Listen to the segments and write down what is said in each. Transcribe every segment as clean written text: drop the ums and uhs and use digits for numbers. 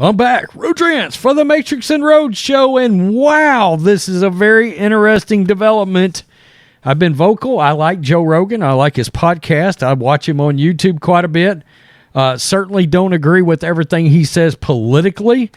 I'm back, Rhodes for the Matrixx and Rhodes show, and wow, this is a very interesting development. I've been vocal. I like Joe Rogan. I like his podcast. I watch him on YouTube quite a bit. Certainly don't agree with everything he says politically.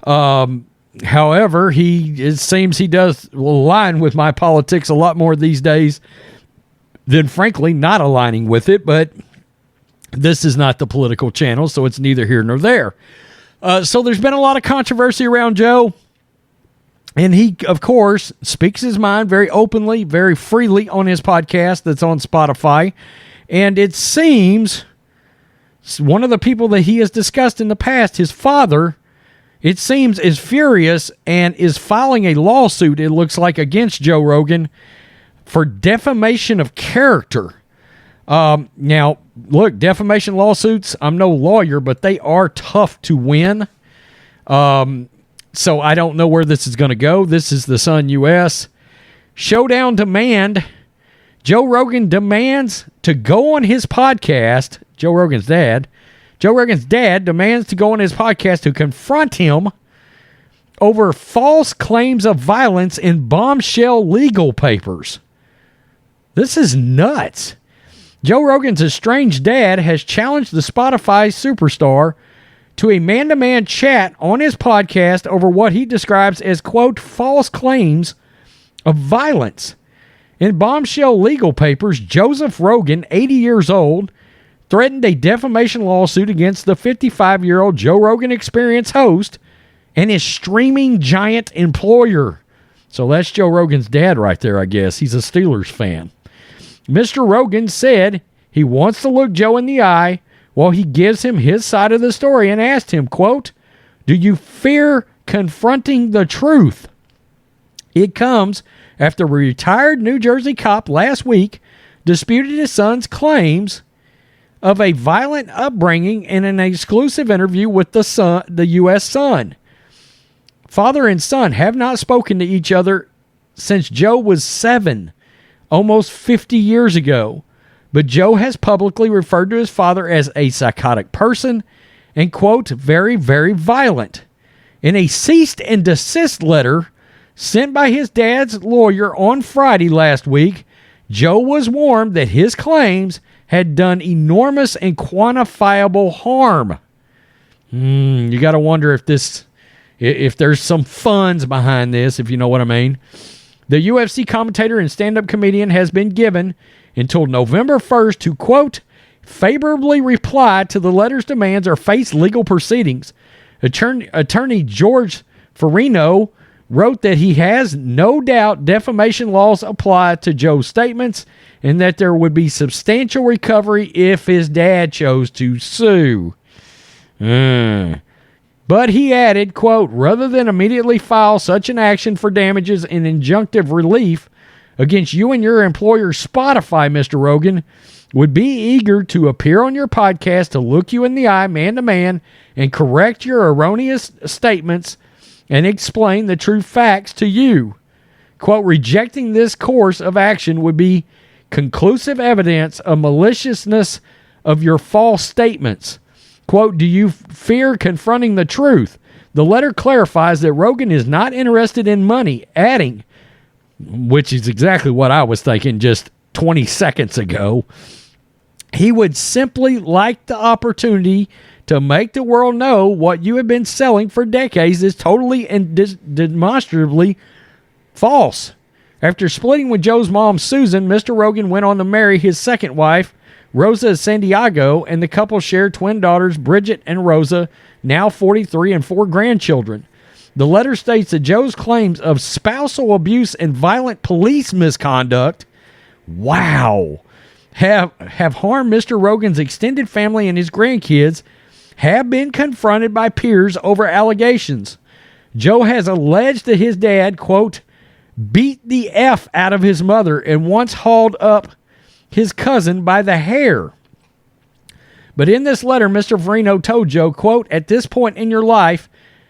However, it seems he does align with my politics a lot more these days than, frankly, not aligning with it. But this is not the political channel, so it's neither here nor there. So there's been a lot of controversy around Joe. And he, of course, speaks his mind very openly, very freely on his podcast that's on Spotify. And it seems one of the people that he has discussed in the past, his father, it seems is furious and is filing a lawsuit, it looks like, against Joe Rogan for defamation of character. Now, look, defamation lawsuits, I'm no lawyer, but they are tough to win. So I don't know where this is going to go. This is the Sun US. Showdown demand. Joe Rogan demands to go on his podcast. Joe Rogan's dad demands to go on his podcast to confront him over false claims of violence in bombshell legal papers. This is nuts. Joe Rogan's estranged dad has challenged the Spotify superstar to a man-to-man chat on his podcast over what he describes as, quote, false claims of violence. In bombshell legal papers, Joesph Rogan, 80 years old, threatened a defamation lawsuit against the 55-year-old Joe Rogan Experience host and his streaming giant employer. So that's Joe Rogan's dad right there, I guess. He's a Steelers fan. Mr. Rogan said he wants to look Joe in the eye while he gives him his side of the story and asked him, quote, do you fear confronting the truth? It comes after a retired New Jersey cop last week disputed his son's claims of a violent upbringing in an exclusive interview with the U.S. Sun. Father and son have not spoken to each other since Joe was 7, almost 50 years ago. But Joe has publicly referred to his father as a psychotic person and, quote, very, very violent. In a cease and desist letter sent by his dad's lawyer on Friday last week, Joe was warned that his claims had done enormous and quantifiable harm. You got to wonder if there's some funds behind this, if you know what I mean. The UFC commentator and stand-up comedian has been given until November 1st to, quote, favorably reply to the letter's demands or face legal proceedings. Attorney George Farino wrote that he has no doubt defamation laws apply to Joe's statements and that there would be substantial recovery if his dad chose to sue. But he added, quote, rather than immediately file such an action for damages and injunctive relief against you and your employer Spotify, Mr. Rogan, would be eager to appear on your podcast to look you in the eye man to man and correct your erroneous statements and explain the true facts to you. Quote, rejecting this course of action would be conclusive evidence of maliciousness of your false statements. Quote, do you fear confronting the truth? The letter clarifies that Rogan is not interested in money, adding, which is exactly what I was thinking just 20 seconds ago, he would simply like the opportunity to make the world know what you have been selling for decades is totally and demonstrably false. After splitting with Joe's mom, Susan, Mr. Rogan went on to marry his second wife, Rosa Santiago, and the couple shared twin daughters, Bridget and Rosa, now 43, and 4 grandchildren. The letter states that Joe's claims of spousal abuse and violent police misconduct, have harmed Mr. Rogan's extended family and his grandkids, have been confronted by peers over allegations. Joe has alleged that his dad, quote, beat the F out of his mother and once hauled up his cousin by the hair. But in this letter, Mr. Farino told Joe, quote, at this point in your life,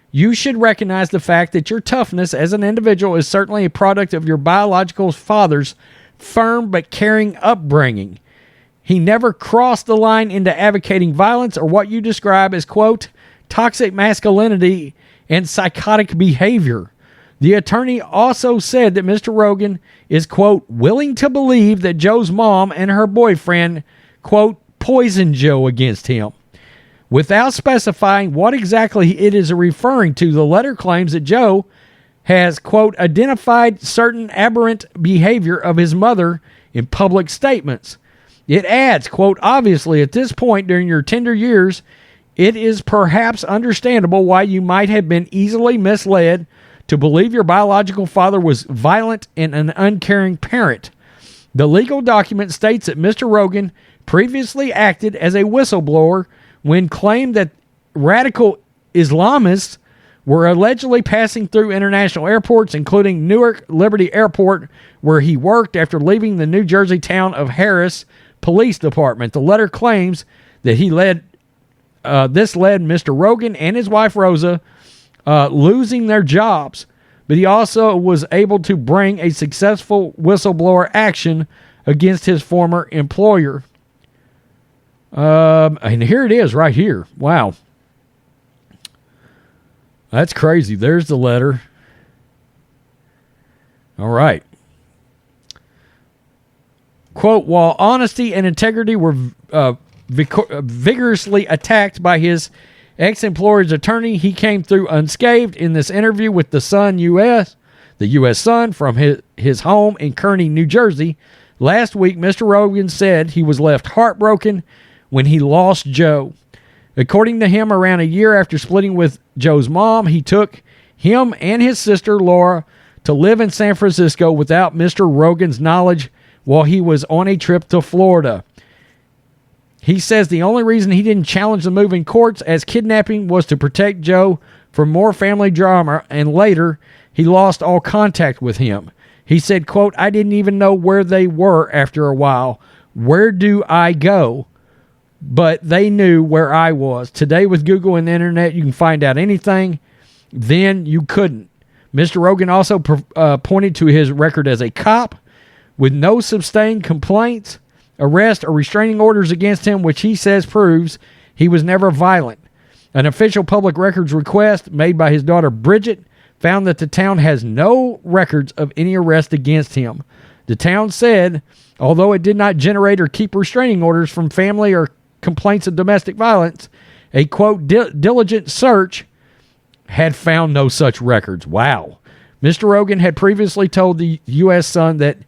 you should recognize the fact that your toughness as an individual is certainly a product of your biological father's firm but caring upbringing. He never crossed the line into advocating violence or what you describe as, quote, toxic masculinity and psychotic behavior. The attorney also said that Mr. Rogan is, quote, willing to believe that Joe's mom and her boyfriend, quote, poisoned Joe against him. Without specifying what exactly it is referring to, the letter claims that Joe has, quote, identified certain aberrant behavior of his mother in public statements. It adds, quote, obviously at this point during your tender years, it is perhaps understandable why you might have been easily misled to believe your biological father was violent and an uncaring parent. The legal document states that Mr. Rogan previously acted as a whistleblower when claimed that radical Islamists were allegedly passing through international airports, including Newark Liberty Airport, where he worked after leaving the New Jersey town of Harris Police Department. The letter claims that this led Mr. Rogan and his wife Rosa losing their jobs, but he also was able to bring a successful whistleblower action against his former employer. And here it is right here. Wow. That's crazy. There's the letter. All right. Quote, while honesty and integrity were vigorously attacked by his ex-employer's attorney, he came through unscathed in this interview with the U.S. Sun from his home in Kearney, New Jersey. Last week, Mr. Rogan said he was left heartbroken when he lost Joe. According to him, around a year after splitting with Joe's mom, he took him and his sister Laura to live in San Francisco without Mr. Rogan's knowledge while he was on a trip to Florida. He says the only reason he didn't challenge the move in courts as kidnapping was to protect Joe from more family drama, and later he lost all contact with him. He said, quote, I didn't even know where they were after a while. Where do I go? But they knew where I was. Today with Google and the internet, you can find out anything. Then you couldn't. Mr. Rogan also pointed to his record as a cop with no sustained complaints, arrest, or restraining orders against him, which he says proves he was never violent. An official public records request made by his daughter Bridget found that the town has no records of any arrest against him. The town said, although it did not generate or keep restraining orders from family or complaints of domestic violence, a, quote, diligent search had found no such records. Wow. Mr. Rogan had previously told the U.S. Sun that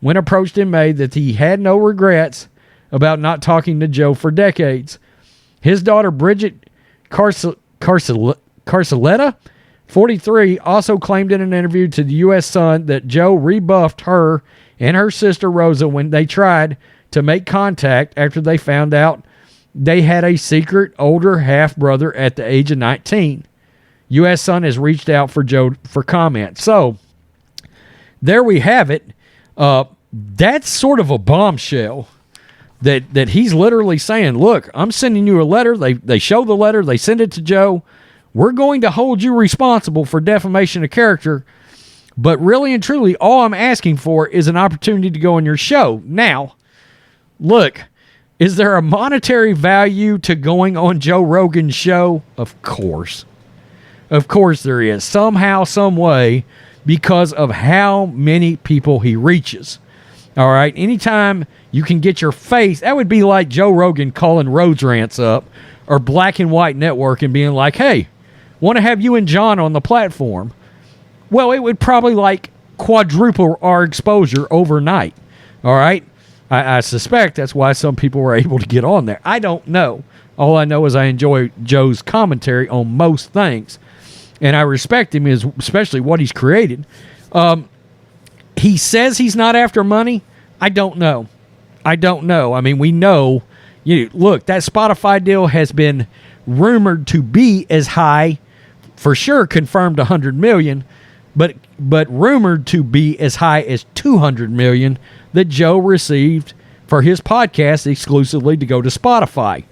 when approached in May that he had no regrets about not talking to Joe for decades. His daughter Bridget Carceletta, 43, also claimed in an interview to the U.S. Sun that Joe rebuffed her and her sister Rosa when they tried to make contact after they found out they had a secret older half-brother at the age of 19. U.S. Sun has reached out for Joe for comment. So, there we have it. That's sort of a bombshell that he's literally saying, look, I'm sending you a letter. They show the letter. They send it to Joe. We're going to hold you responsible for defamation of character. But really and truly, all I'm asking for is an opportunity to go on your show. Now, look, is there a monetary value to going on Joe Rogan's show? Of course. Of course there is. Somehow, some way, because of how many people he reaches. All right? Anytime you can get your face, that would be like Joe Rogan calling Rhodes Rants up or Black and White Network and being like, hey, want to have you and John on the platform. Well, it would probably like quadruple our exposure overnight. All right? I suspect that's why some people were able to get on there. I don't know. All I know is I enjoy Joe's commentary on most things. And I respect him, especially what he's created. He says he's not after money. I don't know. I mean, we know. Look, that Spotify deal has been rumored to be as high, for sure confirmed $100 million, but rumored to be as high as $200 million that Joe received for his podcast exclusively to go to Spotify.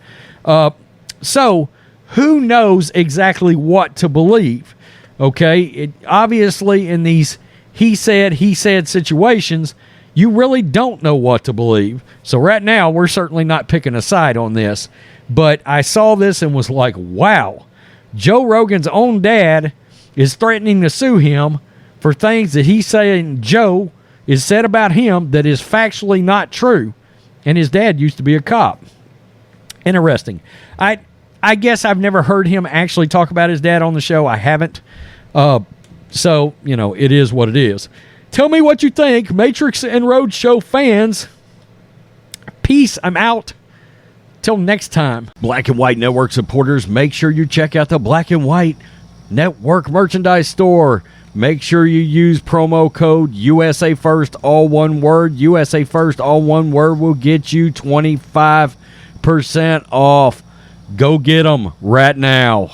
So who knows exactly what to believe? Okay, obviously in these he said situations, you really don't know what to believe. So right now we're certainly not picking a side on this, but I saw this and was like, wow. Joe Rogan's own dad is threatening to sue him for things that he's saying Joe is said about him that is factually not true. And his dad used to be a cop. Interesting. I guess I've never heard him actually talk about his dad on the show. I haven't. So, it is what it is. Tell me what you think, Matrixx and Rhodes Show fans. Peace. I'm out. Till next time. Black and White Network supporters, make sure you check out the Black and White Network merchandise store. Make sure you use promo code USA First, all one word. USA First, all one word will get you 25% off. Go get them right now.